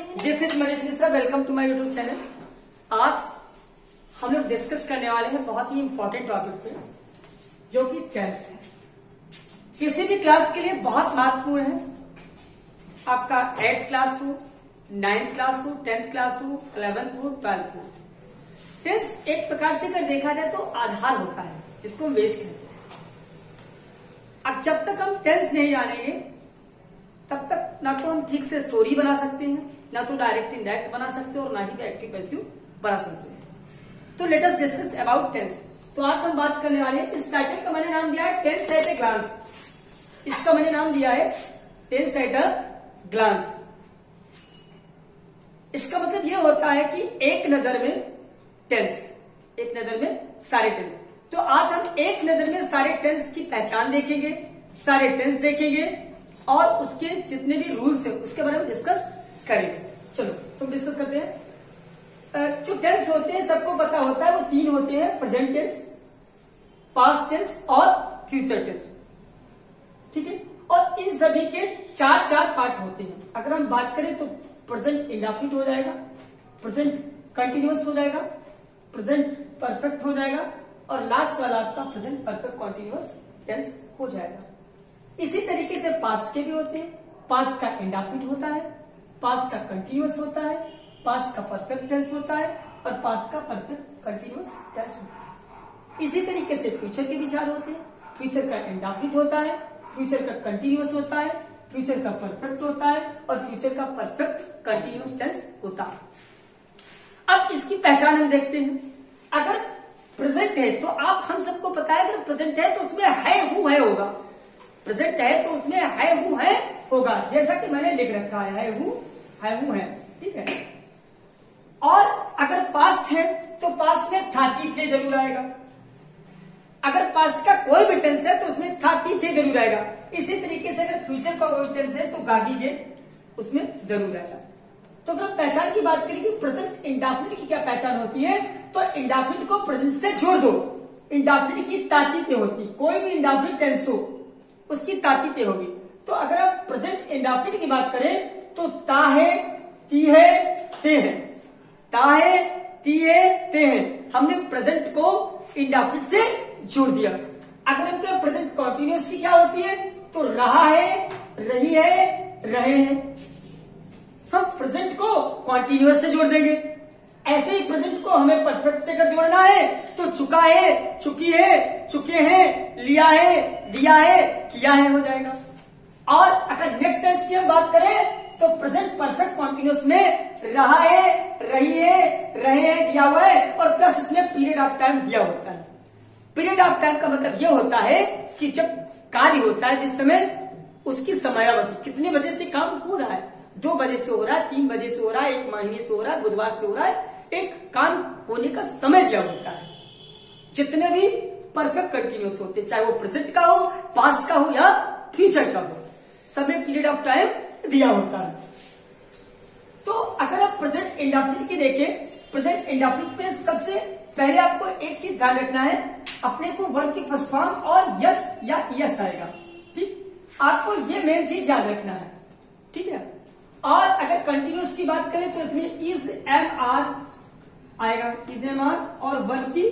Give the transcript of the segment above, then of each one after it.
This is Manish Mishra. Welcome to my YouTube channel. आज हम लोग डिस्कस करने वाले हैं बहुत ही इंपॉर्टेंट टॉपिक पे, जो कि टेंस है। किसी भी क्लास के लिए बहुत महत्वपूर्ण है। आपका 8th क्लास हो, 9th क्लास हो, 10th क्लास हो, 11th हो, 12th हो। टेंस एक प्रकार से अगर देखा जाए तो आधार होता है, जिसको हम बेस कहते हैं। अब जब तक हम टेंस नहीं जानेंगे तब तक ना तो हम ठीक से स्टोरी बना सकते हैं, ना तो डायरेक्ट इनडायरेक्ट बना सकते हैं, और ना ही एक्टिव पैसिव बना सकते हैं। तो let us discuss about tense. तो आज हम बात करने वाले हैं, इस टाइटल का मैंने नाम दिया है टेंस एट ए ग्लांस। इसका मैंने नाम दिया है टेंस एट अ ग्लांस। इसका मतलब यह होता है कि एक नजर में टेंस, एक नजर में सारे टेंस। तो आज हम एक नजर में सारे टेंस की पहचान देखेंगे, सारे टेंस देखेंगे और उसके जितने भी रूल्स है उसके बारे में डिस्कस करेंगे। चलो तुम डिस्कस करते हैं। जो टेंस होते हैं सबको पता होता है, वो 3 होते हैं: प्रेजेंट टेंस, पास्ट टेंस और फ्यूचर टेंस। ठीक है। और इन सभी के 4 पार्ट होते हैं। अगर हम बात करें तो प्रेजेंट इंडेफिनिट हो जाएगा, प्रेजेंट कंटिन्यूअस हो जाएगा, प्रेजेंट परफेक्ट हो जाएगा, और लास्ट वाला आपका प्रेजेंट परफेक्ट कंटिन्यूअस टेंस हो जाएगा। इसी तरीके से पास्ट के भी होते हैं। पास्ट का इंडेफिनिट होता है, पास्ट का कंटिन्यूअस होता है, पास्ट का परफेक्ट टेंस होता है, और पास्ट का परफेक्ट कंटिन्यूअस टेंस होता है। इसी तरीके से फ्यूचर के भी 4 होते हैं। फ्यूचर का इंडेफिनिट होता है, फ्यूचर का कंटिन्यूअस होता है, फ्यूचर का परफेक्ट होता है, और फ्यूचर का परफेक्ट कंटिन्यूअस टेंस होता है। अब इसकी पहचान हम देखते हैं। अगर प्रेजेंट है तो आप हम सबको पता है, अगर प्रेजेंट है तो उसमें है हूं है होगा। प्रेजेंट है तो उसमें है हूं है होगा, जैसा कि मैंने लिख रखा है हूं है। ठीक है। और अगर पास्ट है तो पास्ट में था थी थे जरूर आएगा। अगर पास्ट का कोई भी टेंस है तो उसमें था थी थे जरूर आएगा। इसी तरीके से अगर फ्यूचर का कोई टेंस है तो गागी गे उसमें जरूर आएगा। तो अगर पहचान की बात करें कि प्रेजेंट इंडेफिनिट की क्या पहचान होती है, तो इंडेफिनिट को प्रेजेंट से जोड़ दो। इंडेफिनिट की तातीतें होती, कोई भी इंडेफिनिट टेंस हो उसकी तातीतें होगी। तो अगर आप प्रेजेंट इंडेफिनिट की बात करें तो ता है, ती है, ते है। ता है, ती है, ते है। हमने प्रेजेंट को इंडेफिनिट से जोड़ दिया। अगर हमके प्रेजेंट कंटिन्यूअस की क्या होती है, तो रहा है, रही है, रहे हैं। हम प्रेजेंट को कंटिन्यूअस से जोड़ देंगे। ऐसे ही प्रेजेंट को हमें परफेक्ट से अगर जोड़ना है तो चुका है, चुकी है, चुके हैं, लिया है, दिया है, किया है हो जाएगा। और अगर नेक्स्ट टेंस की हम बात करें तो प्रेजेंट परफेक्ट कंटिन्यूअस में रहा है, रही है, रहे हैं दिया हुआ है, और प्लस इसमें पीरियड ऑफ टाइम दिया होता है। पीरियड ऑफ टाइम का मतलब यह होता है कि जब कार्य होता है जिस समय उसकी समयावधि, कितने बजे से काम हो रहा है, 2 बजे से हो रहा है, 3 बजे से हो रहा है, 1 महीने से हो रहा है, बुधवार से हो रहा है, एक काम होने का समय दिया होता है। जितने भी परफेक्ट कंटिन्यूअस होते, चाहे वो प्रेजेंट का हो, पास्ट का हो या फ्यूचर का हो, समय पीरियड ऑफ टाइम दिया होता है। तो अगर आप प्रेजेंट इंडेफिनिट की देखें, प्रेजेंट इंडेफिनिट में सबसे पहले आपको एक चीज ध्यान रखना है, अपने को वर्ब की फर्स्ट फॉर्म और यस या यस आएगा। ठीक, आपको ये मेन चीज याद रखना है। ठीक है। और अगर कंटिन्यूअस की बात करें तो इसमें इज एम आर आएगा, इज एम आर, और वर्ब की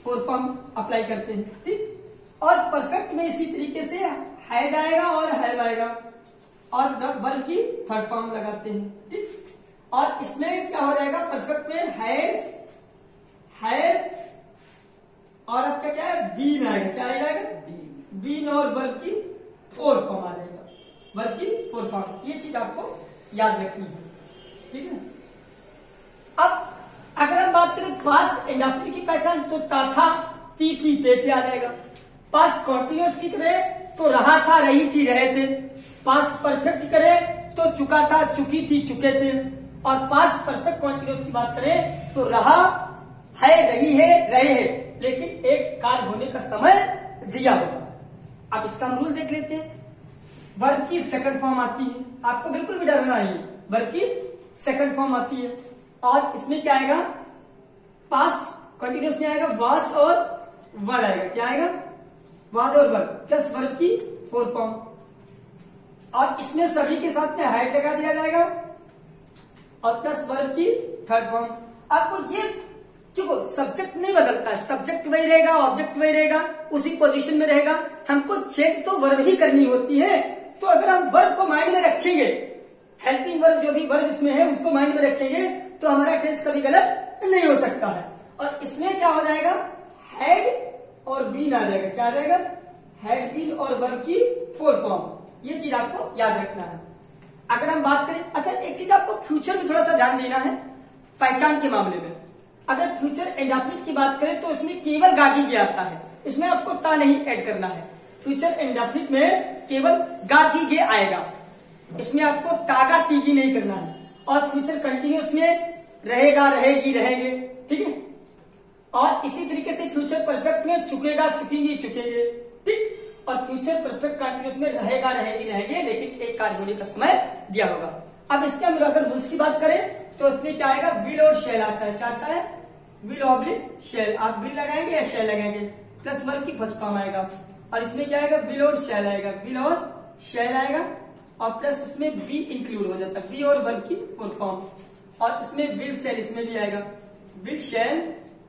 4 फॉर्म अप्लाई करते हैं। ठीक। और परफेक्ट में इसी तरीके से है जाएगा और हैव आएगा, और वर्ब की 3rd फॉर्म लगाते हैं। ठीक। और इसमें क्या हो जाएगा, परफेक्ट में हैज, हैव, और आपका क्या है, बीन आएगा। क्या आएगा, बीन, और वर्ब की 4th फॉर्म आ जाएगा, वर्ब की 4th फॉर्म। ये चीज आपको याद रखनी है। ठीक है। अब अगर हम बात करें पास्ट इंडेफिनिट की पहचान, तो ता था, ती थी, ते थे आ जाएगा। पास्ट कंटिन्यूअस की करें तो रहा था, रही थी, रहे थे। पास्ट परफेक्ट करें तो चुका था, चुकी थी, चुके थे। और पास्ट परफेक्ट कंटिन्यूअस की बात करें तो रहा है, रही है, रहे हैं, लेकिन एक कार्य होने का समय दिया होगा। अब इसका हम रूल देख लेते हैं। वर्ब की 2nd फॉर्म आती है, आपको बिल्कुल भी डरना नहीं है। वर्ब की 2nd फॉर्म आती है, और इसमें क्या आएगा, पास्ट कंटिन्यूअस में आएगा वाज और वर आएगा। क्या आएगा, वाज और वर, प्लस वर्ब की 4th फॉर्म। और इसमें सभी के साथ में हैड लगा दिया जाएगा, और प्लस वर्ब की थर्ड फॉर्म। आपको ये क्यों सब्जेक्ट नहीं बदलता है, सब्जेक्ट वही रहेगा, ऑब्जेक्ट वही रहेगा, उसी पोजीशन में रहेगा। हमको चेक तो वर्ब ही करनी होती है। तो अगर हम वर्ब को माइंड में रखेंगे, हेल्पिंग वर्ब जो भी वर्ब इसमें है उसको माइंड में रखेंगे, तो हमारा टेंस कभी गलत नहीं हो सकता है। और इसमें क्या हो जाएगा, हैड और बीन आ जाएगा। क्या आ जाएगा, हैड बीन और वर्ब की फोर फॉर्म। ये चीज आपको याद रखना है। अगर हम बात करें, अच्छा एक चीज आपको फ्यूचर में थोड़ा सा ध्यान देना है पहचान के मामले में। अगर फ्यूचर इंडेफिनिट की बात करें तो इसमें केवल गागी गे आता है, इसमें आपको ता नहीं ऐड करना है। फ्यूचर इंडेफिनिट में केवल गागी गे आएगा, इसमें आपको तागा तीगी नहीं करना है। और फ्यूचर कंटिन्यूस में रहेगा, रहेगी, रहेंगे, ठीक है। और इसी तरीके से फ्यूचर परफेक्ट में चुकेगा, चुकेंगी, चुकेंगे, ठीक। और फ्यूचर परफेक्ट कंटिन्यूस में रहेगा, रहेगी, रहेंगे, लेकिन एक कार्य होने का समय दिया होगा। अब इसके अंदर अगर रूल्स की बात करें तो इसमें क्या आएगा, विल और शेल आता है। क्या आता है, विल ऑब्लिक शेल। आप विल लगाएंगे या शेल लगाएंगे, प्लस वर्ब की फर्स्ट फॉर्म आएगा। और इसमें क्या आएगा, विल और शेल आएगा, विल और शेल आएगा। और प्लस इसमें बी इंक्लूड हो जाता है, बी और वर्ब की फोर्थ फॉर्म। और इसमें विल शेल इसमें भी आएगा, विल शेल,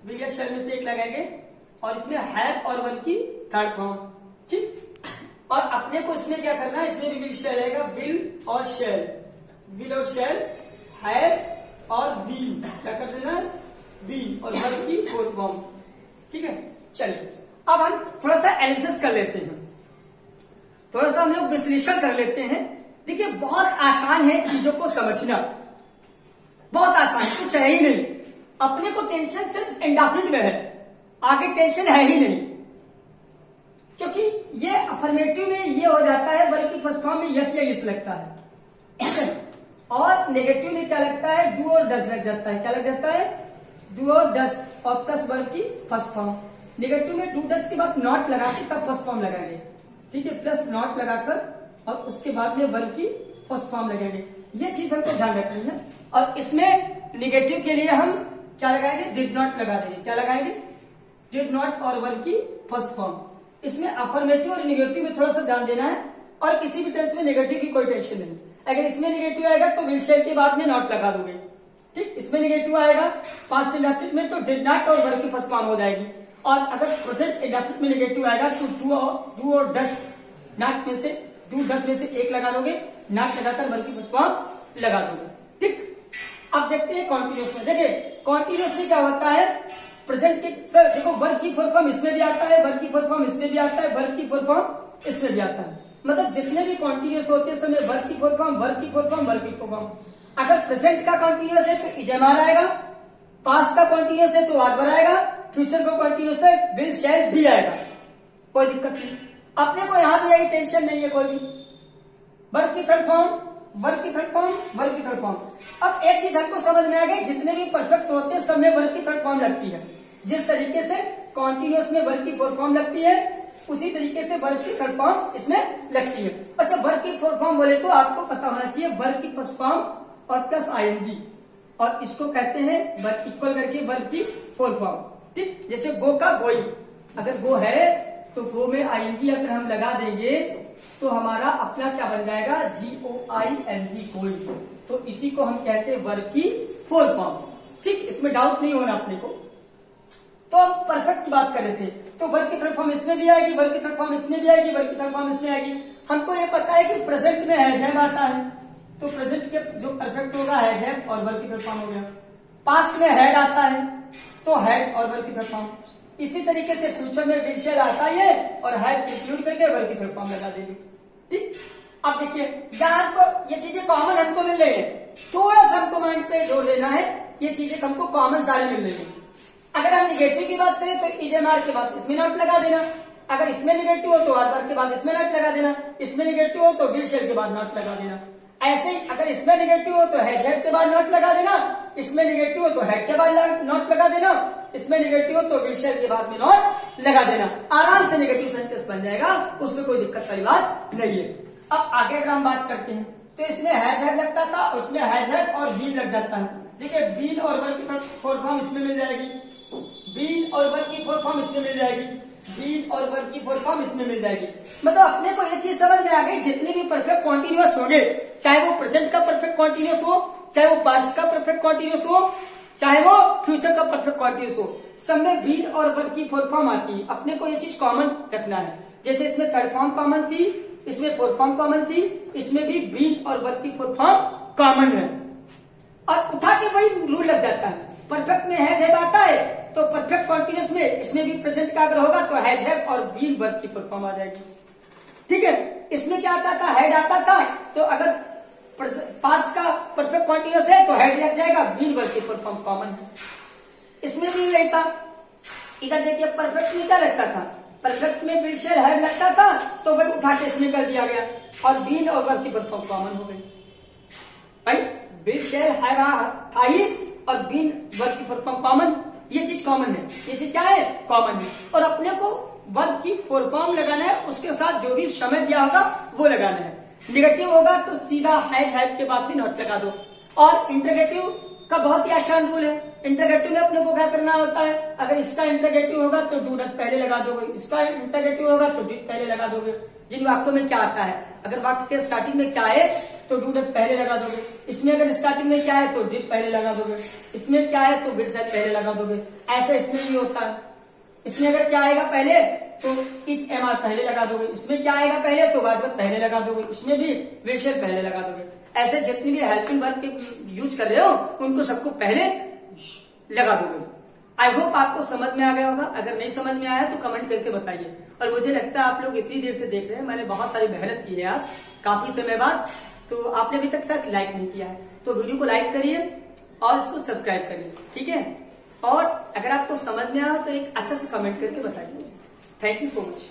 विल या शेल में से एक लगाएंगे। और इसमें हैव और वर्ब की थर्ड फॉर्म, ठीक। और अपने को इसमें क्या करना है, इसमें भी विल शेल आएगा, विल और शेल, विल और शेल, हैव और बीन, क्या कर देना है, बीन और वर्ब की फोर्थ फॉर्म, ठीक है। चलिए अब हम थोड़ा सा एनालिसिस कर लेते हैं, थोड़ा सा हम लोग विश्लेषण कर लेते हैं। देखिए बहुत आसान है चीजों को समझना, बहुत आसान, कुछ है ही नहीं। अपने को टेंशन सिर्फ इंडेफिनिट में है, आगे टेंशन है ही नहीं, क्योंकि ये अफर्मेटिव में ये हो जाता है, वर्ब की फर्स्ट फॉर्म में यस या यस लगता है। और नेगेटिव में क्या लगता है, डू और डज लग जाता है। क्या लग जाता है, डू और डज, और प्लस वर्ब की फर्स्ट फॉर्म। नेगेटिव में डू डज के बाद नॉट लगा के तब फर्स्ट फॉर्म लगाएंगे, ठीक है, प्लस नॉट लगाकर और उसके बाद में वर्ब की फर्स्ट फॉर्म लगाएंगे। ये चीज हमको ध्यान रखनी है। और इसमें नेगेटिव के लिए हम क्या लगाएंगे, डिड नॉट लगा देंगे। क्या लगाएंगे, डिड नॉट और वर्ब की फर्स्ट फॉर्म। इसमें अफर्मेटिव और नेगेटिव में थोड़ा सा ध्यान देना है। और किसी भी टेंस में नेगेटिव की कोई टेंशन नहीं। अगर इसमें नेगेटिव आएगा तो विल शेल के बाद में नॉट लगा दोगे, ठीक। इसमें नेगेटिव आएगा पास्ट इंडेफिनिट में तो डिड नॉट और वर्ब की फर्स्ट फॉर्म हो जाएगी। और अगर प्रेजेंट इंडेफिनिट में नेगेटिव आएगा तो डू और डज, नॉट में से डू डज में से एक लगा दोगे, नॉट लगाकर वर्ब की फर्स्ट फॉर्म लगा दोगे, ठीक। अब देखते हैं कॉन्टिन्यूस में। देखिए कॉन्टिन्यूस में क्या होता है, प्रेजेंट के सर देखो वर्ब की फुल फॉर्म इसमें भी आता है, वर्ब की फुल फॉर्म इसमें भी आता है, वर्ब की फुल फॉर्म इसमें भी आता है। मतलब जितने भी कॉन्टिन्यूस होते हैं समय वर्ब की फुल फॉर्म, वर्ब की फुल फॉर्म, वर्ब की फुल फॉर्म। अगर प्रेजेंट का कॉन्टिन्यूस है तो इजमार आएगा, पास्ट का कॉन्टिन्यूस है तो आदबर आएगा, फ्यूचर का कॉन्टिन्यूस है विल शैल भी आएगा, कोई दिक्कत नहीं। अपने को यहां भी यही टेंशन नहीं है कोई भी। वर्ब की थर्ड फॉर्म, वर्ब की थर्ड फॉर्म, वर्ब की थर्ड फॉर्म। अब एक चीज हमको समझ में आ गई, जितने भी परफेक्ट होते हैं सब में वर्ब की थर्ड फॉर्म लगती है। जिस तरीके से कॉन्टिन्यूस में वर्ब की फोर्थ फॉर्म लगती है उसी तरीके से वर्ब की थर्ड फॉर्म इसमें लगती है। अच्छा वर्ब की फोर्थ फॉर्म बोले तो आपको पता होना चाहिए वर्ब की फर्स्ट फॉर्म और प्लस आईएनजी, और इसको कहते हैं वर्ब इक्वल करके वर्ब की फोर्थ फॉर्म, ठीक। जैसे गो का गोइंग, अगर गो है तो गो में आईएनजी अगर हम लगा देंगे तो हमारा अपना क्या बन जाएगा, GOING गोइंग। तो इसी को हम कहते हैं वर्ब की फोर्थ फॉर्म, ठीक। इसमें डाउट नहीं होना अपने को। तो हम परफेक्ट की बात कर रहे थे, तो वर्ब की थर्ड फॉर्म इसमें भी आएगी, वर्ब की थर्ड फॉर्म इसमें भी आएगी, वर्ब की थर्ड फॉर्म इसमें आएगी। हमको ये पता है कि प्रेजेंट में हैज हैव आता है, तो प्रेजेंट के जो परफेक्ट होगा हैज हैव और वर्ब की थर्ड फॉर्म हो गया। पास्ट में हैड आता है तो हैड और वर्ब की थर्ड फॉर्म। इसी तरीके से फ्यूचर में विल शैल आता है और हैव इंक्लूड करके वर्ब की थर्ड फॉर्म लगा देंगे, ठीक। अब देखिए यहाँ को ये चीजें कॉमन हमको मिल रही है, थोड़ा सा हमको माइंड पे जोर देना है, ये चीजें हमको कॉमन सारी मिल रही है। अगर हम निगेटिव की बात करें तो इजमार के बाद इसमें नॉट लगा देना, अगर इसमें निगेटिव हो तो आदबर के बाद इसमें नॉट लगा देना, इसमें निगेटिव हो तो विल शैल के बाद नॉट लगा देना। ऐसे ही अगर इसमें निगेटिव हो तो हैज हैव के बाद नॉट लगा देना, इसमें निगेटिव हो तो हैड के बाद नॉट लगा देना, इसमें निगेटिव हो तो विल शैल के बाद में नॉट लगा देना। आराम से निगेटिव सेंटेंस बन जाएगा, उसमें कोई दिक्कत वाली बात नहीं है। अब आगे अगर हम बात करते हैं तो इसमें हैज हैव लगता था, उसमें हैज हैव और बीन लग जाता है। देखिए बीन और वर्ब की फोर्थ फॉर्म इसमें मिल जाएगी, बीन और वर्ब की फोर्थ फॉर्म इसमें मिल जाएगी। बीन और वर्ब की फुल फॉर्म इसमें मिल जाएगी। मतलब अपने को ये चीज समझ में आ गई, जितने भी परफेक्ट कॉन्टिन्यूअस होंगे, चाहे वो प्रेजेंट का परफेक्ट कॉन्टिन्यूअस हो, चाहे वो पास्ट का परफेक्ट कॉन्टिन्यूअस हो, चाहे वो फ्यूचर का परफेक्ट कॉन्टिन्यूअस हो, सब में बीन और वर्ब की फुल फॉर्म आती है। अपने को ये चीज कॉमन रखना है। जैसे इसमें थर्ड फॉर्म कॉमन थी, इसमें फोर्थ फॉर्म कॉमन थी, इसमें भी बीन और वर्ब की फुल फॉर्म कॉमन है। और उठा के वही रूल लग जाता है। परफेक्ट में हैज हैव आता है तो परफेक्ट कॉन्टिन्यूअस में इसमें भी प्रेजेंट का अगर होगा तो हैज हैव और बीन वर्ब की फुल फॉर्म आ जाएगी। ठीक है, इसमें क्या आता था, हैड आता था, तो अगर पास्ट का परफेक्ट कॉन्टिन्यूअस है तो हैड लग जाएगा, बीन वर्ब की फुल फॉर्म कॉमन है। इसमें भी यही था। इधर देखिए परफेक्ट में क्या लगता था, परफेक्ट में विल शैल हैव लगता था तो वही उठा के इसमें कर दिया गया और बीन और वर्ब की फुल फॉर्म कॉमन हो गई। भाई विल शैल हैव था ही और बीन वर्ब की फुल फॉर्म कॉमन, ये चीज कॉमन है, ये चीज क्या है, कॉमन है। और अपने को वर्ब की फुल फॉर्म लगाना है, उसके साथ जो भी समय दिया होगा वो लगाना है। निगेटिव होगा तो सीधा हैज हैव के बाद भी नॉट लगा दो। और इंटरगेटिव का बहुत ही आसान रूल है। इंटरगेटिव में अपने को क्या करना होता है, अगर इसका इंटरगेटिव होगा तो डू डट पहले लगा दोगे, इसका इंटरगेटिव होगा तो डिड पहले लगा दोगे। जिन वाक्यों में क्या आता है, अगर वाक्य के स्टार्टिंग में क्या है तो डू डट पहले लगा दोगे, इसमें अगर स्टार्टिंग में क्या है तो डिड पहले लगा दोगे, इसमें क्या है तो विल शैल पहले लगा दोगे। ऐसा इसमें भी होता है। इसमें अगर क्या आएगा पहले तो इच एम आर पहले लगा दोगे, इसमें क्या आएगा पहले तो वाज वर्ब पहले लगा दोगे, इसमें भी विल शैल पहले लगा दोगे। ऐसे जितनी भी हेल्पिंग वर्ब यूज कर रहे हो उनको सबको पहले लगा दोगे। आई होप आपको समझ में आ गया होगा। अगर नहीं समझ में आया तो कमेंट करके बताइए। और मुझे लगता है आप लोग इतनी देर से देख रहे हैं, मैंने बहुत सारी मेहनत की है आज काफी समय बाद, तो आपने अभी तक शायद लाइक नहीं किया है तो वीडियो को लाइक करिए और इसको सब्सक्राइब करिए। ठीक है, और अगर आपको समझ में आया तो एक अच्छा से कमेंट करके बताइए। Thank you so much.